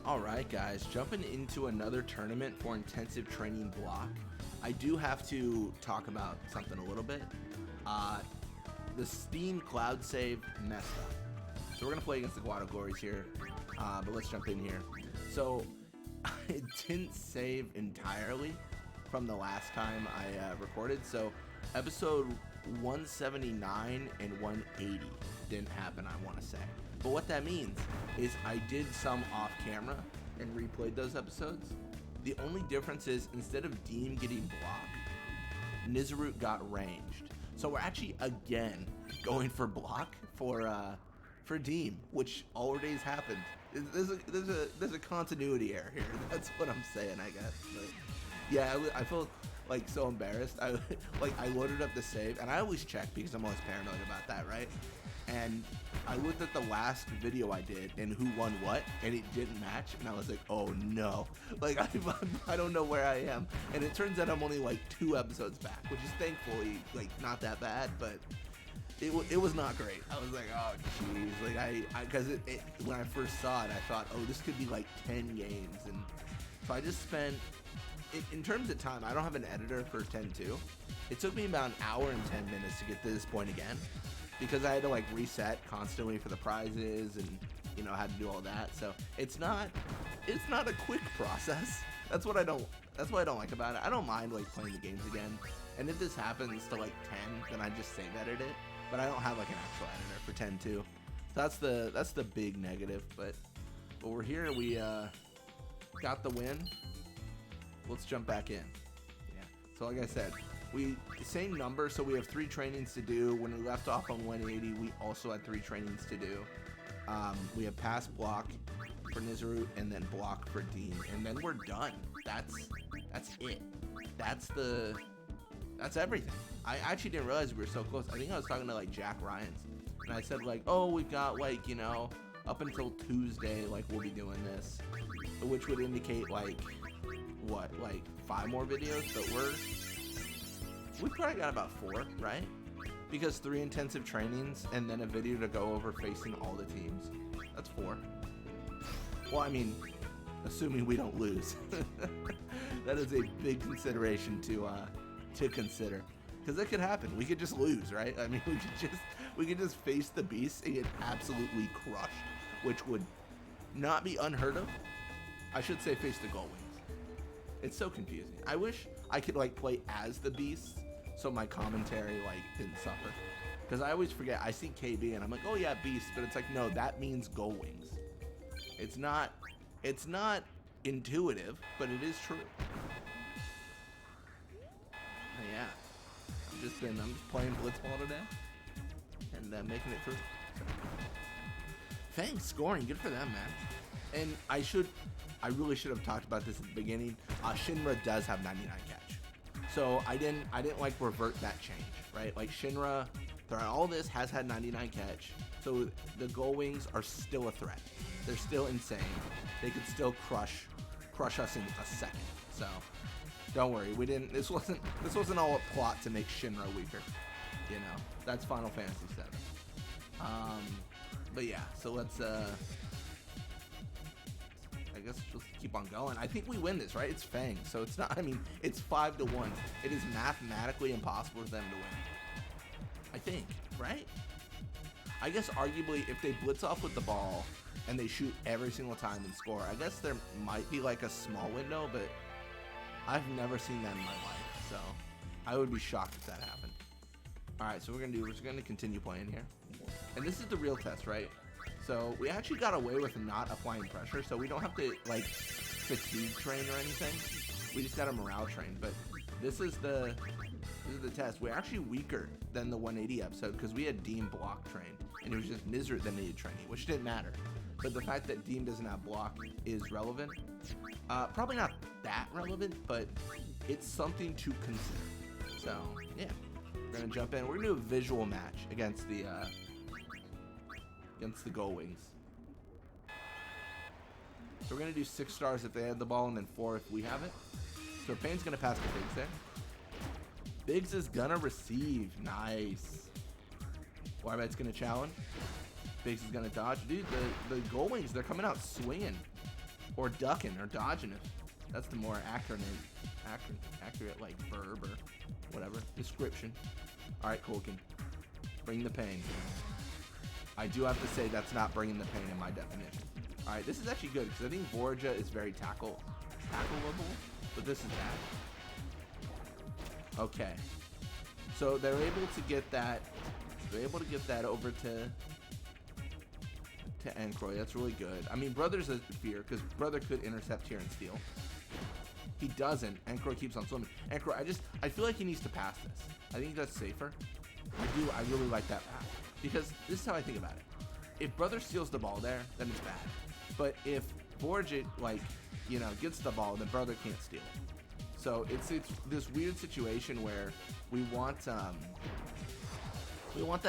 Alright guys, jumping into another tournament for intensive training block. I do have to talk about something a little bit. The Steam cloud save messed up. So we're going to play against the Guado Glories here, but let's jump in here. So it didn't save entirely from the last time I recorded. So episode 179 and 180 didn't happen, I want to say. But what that means is I did some off camera and replayed those episodes. The only difference is instead of Deim getting blocked, Nizarut got ranged. So we're actually again going for block for Deim, which already has happened. There's a continuity error here. That's what I'm saying, I guess. But yeah, I felt like so embarrassed. I loaded up the save, and I always check because I'm always paranoid about that, right? And I looked at the last video I did and who won what, and it didn't match, and I was like, oh no, like I don't know where I am. And it turns out I'm only like 2 episodes back, which is thankfully like not that bad, but it was not great. I was like, oh jeez, like because when I first saw it, I thought, oh, this could be like 10 games, and so I just spent. In terms of time, I don't have an editor for 10-2. It took me about an hour and 10 minutes to get to this point again, because I had to like reset constantly for the prizes and had to do all that. So it's not a quick process. That's what I don't like about it. I don't mind like playing the games again. And if this happens to like 10, then I just save edit it. But I don't have like an actual editor for 10-2. So that's the big negative. But we're here. We got the win. Let's jump back in. Yeah. So like I said, the same number, so we have 3 trainings to do. When we left off on 180, we also had 3 trainings to do. We have pass block for Nizarut and then block for Deim, and then we're done. That's it. That's everything. I actually didn't realize we were so close. I think I was talking to like Jack Ryans, and I said like, oh, we've got like up until Tuesday, like we'll be doing this, which would indicate like what, like 5 more videos, but we probably got about 4, right? Because 3 intensive trainings and then a video to go over facing all the teams. That's 4. Well, I mean, assuming we don't lose. That is a big consideration to consider, because it could happen. We could just lose, right? I mean, we could just face the beast and get absolutely crushed, which would not be unheard of. I should say face the Gullwings. It's so confusing. I wish I could like play as the beast so my commentary like didn't suffer. Because I always forget. I see KB and I'm like, oh yeah, beast, but it's like, no, that means Gullwings. It's not intuitive, but it is true. Yeah. I'm just playing Blitzball today and making it through. So. Thanks, scoring. Good for them, man. And I really should have talked about this at the beginning. Shinra does have 99 catch, so I didn't like revert that change, right? Like Shinra, throughout all this, has had 99 catch, so the Gullwings are still a threat. They're still insane. They could still crush us in a second. So don't worry, we didn't. This wasn't all a plot to make Shinra weaker. That's Final Fantasy VII. But yeah, so let's I guess just keep on going. I think we win this, right? It's Fang, so it's not. I mean, it's 5-1. It is mathematically impossible for them to win. I think, right? I guess arguably, if they blitz off with the ball and they shoot every single time and score, I guess there might be like a small window, but I've never seen that in my life, so I would be shocked if that happened. All right, so we're just gonna continue playing here, and this is the real test, right? So we actually got away with not applying pressure, so we don't have to like fatigue train or anything. We just got a morale train. But this is the test. We're actually weaker than the 180 episode because we had Deim block train, and it was just Nizarut that needed training, which didn't matter. But the fact that Deim doesn't have block is relevant. Probably not that relevant, but it's something to consider. So yeah, we're gonna jump in. We're gonna do a visual match against the Gullwings. So we're going to do 6 stars if they have the ball, and then 4 if we have it. So Payne's going to pass to Biggs there. Biggs is going to receive. Nice. Warbet's going to challenge. Biggs is going to dodge. Dude, the Gullwings, they're coming out swinging. Or ducking or dodging it. That's the more accurate like verb or whatever. Description. Alright, Kulkin. Bring the pain. I do have to say that's not bringing the pain in my definition. Alright, this is actually good because I think Borgia is very tackleable, but this is bad. Okay. So they're able to get that. They're able to get that over to Ankroyd. That's really good. I mean, Brother's a fear because Brother could intercept here and steal. He doesn't. Ankroyd keeps on swimming. Ankroyd, I feel like he needs to pass this. I think that's safer. I really like that pass because this is how I think about it. If Brother steals the ball there, then it's bad. But if Borgia, like, you know, gets the ball, then Brother can't steal it. So it's this weird situation where we want that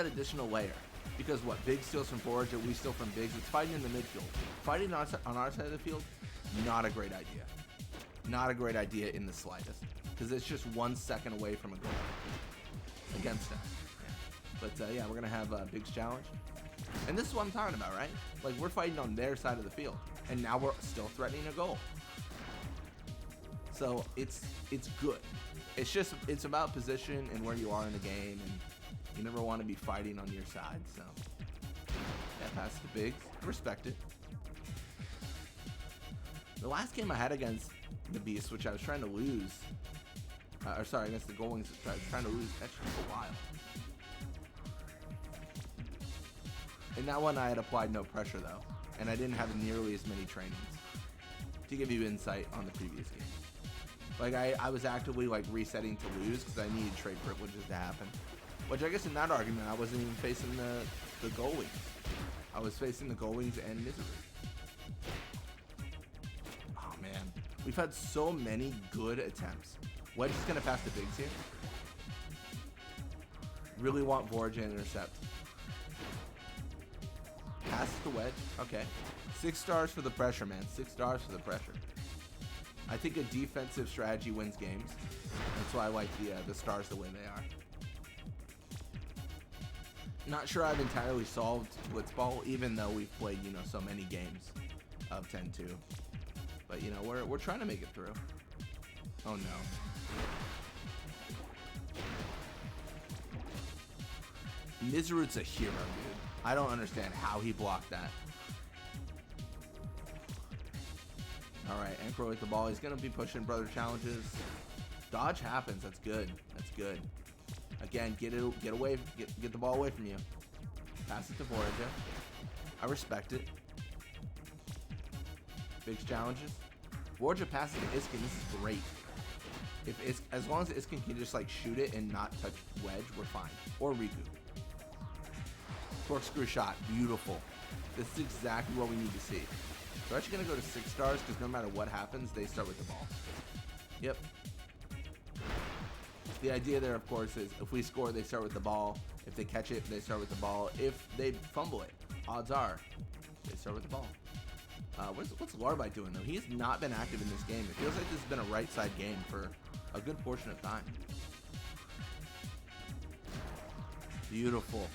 additional layer. Because what, Big steals from Borgia, we steal from Biggs. It's fighting in the midfield. Fighting on our side of the field, not a great idea. Not a great idea in the slightest. Because it's just 1 second away from a goal against us. Yeah. But yeah, we're going to have Biggs challenge. And this is what I'm talking about, right? Like, we're fighting on their side of the field. And now we're still threatening a goal. So it's good. It's about position and where you are in the game, and you never want to be fighting on your side. So yeah, pass to Biggs. I respect it. The last game I had against the Beast, which I was trying to lose, against the Goalwings, I was trying to lose actually for a while. In that one, I had applied no pressure though, and I didn't have nearly as many trainings. To give you insight on the previous game. Like, I was actively, like, resetting to lose because I needed trade privileges to happen. Which I guess in that argument, I wasn't even facing the Goalwings. I was facing the Goalwings and Misery. Oh, man. We've had so many good attempts. Wedge is going to pass to Biggs here. Really want Borgia to intercept. Pass to Wedge. Okay. 6 stars for the pressure, man. 6 stars for the pressure. I think a defensive strategy wins games. That's why I like the stars the way they are. Not sure I've entirely solved Blitzball, even though we've played, you know, so many games of 10-2. But, you know, we're trying to make it through. Oh, no. Miserute's a hero, dude. I don't understand how he blocked that. Alright, Ankroyd with the ball. He's going to be pushing Brother challenges. Dodge happens. That's good. That's good. Again, get the ball away from you. Pass it to Borgia. I respect it. Biggs challenges. Borgia passes to Iskin. This is great. As long as Iskin can just like shoot it and not touch Wedge, we're fine. Or Riku. Corkscrew shot. Beautiful. This is exactly what we need to see. We're actually going to go to 6 stars because no matter what happens, they start with the ball. Yep. The idea there, of course, is if we score, they start with the ball. If they catch it, they start with the ball. If they fumble it, odds are they start with the ball. What's Larbite doing, though? He has not been active in this game. It feels like this has been a right side game for a good portion of time. Beautiful.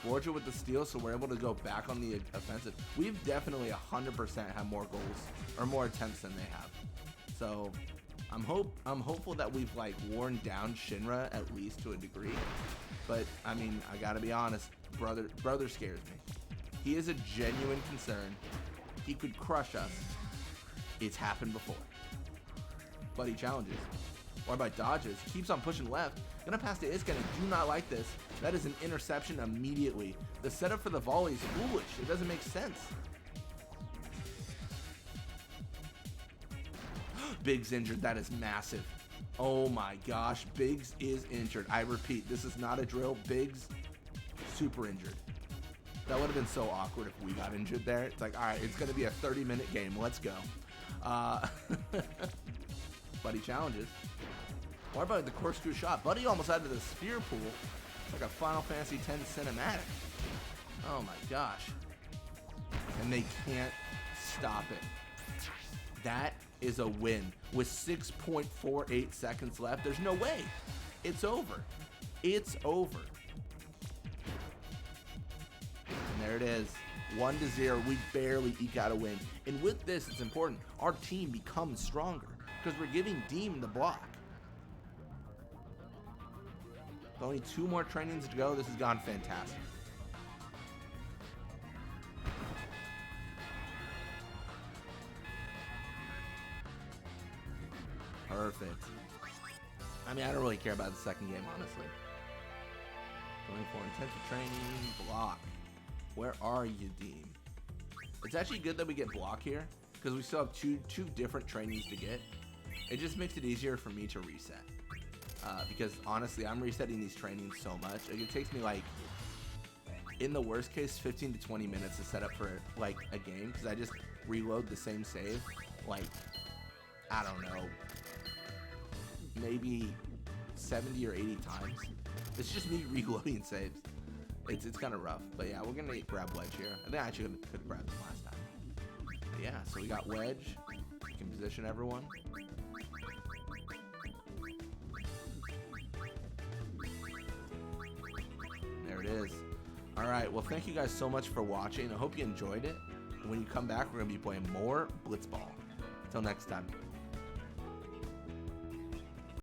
Borgia with the steal, so we're able to go back on the offensive. We've definitely 100% had more goals or more attempts than they have. So I'm hopeful that we've like worn down Shinra at least to a degree. But I mean, I gotta be honest, brother scares me. He is a genuine concern. He could crush us. It's happened before. But he challenges. Or by dodges. He keeps on pushing left. Gonna pass to Iskin. I do not like this. That is an interception immediately. The setup for the volley is foolish. It doesn't make sense. Biggs injured. That is massive. Oh my gosh. Biggs is injured. I repeat, this is not a drill. Biggs, super injured. That would have been so awkward if we got injured there. It's like, all right, it's going to be a 30-minute game. Let's go. Buddy challenges. What about the corkscrew shot? Buddy almost out of the sphere pool. It's like a Final Fantasy X cinematic. Oh my gosh. And they can't stop it. That is a win. With 6.48 seconds left, there's no way. It's over. It's over. And there it is. 1-0. We barely eke out a win. And with this, it's important. Our team becomes stronger because we're giving Deim the block. Only 2 more trainings to go. This has gone fantastic. Perfect. I mean, I don't really care about the second game, honestly. Going for intensive training, block. Where are you, Deim? It's actually good that we get block here because we still have two different trainings to get. It just makes it easier for me to reset. Because honestly, I'm resetting these trainings so much. Like, it takes me like, in the worst case, 15 to 20 minutes to set up for like a game because I just reload the same save. Like, I don't know, maybe 70 or 80 times. It's just me reloading saves. It's kind of rough, but yeah, we're gonna grab wedge here. I think I actually could grab this last time. But yeah, so we got wedge. We can position everyone. There it is. All right, well, thank you guys so much for watching. I hope you enjoyed it. And when you come back, we're gonna be playing more Blitzball. Until next time.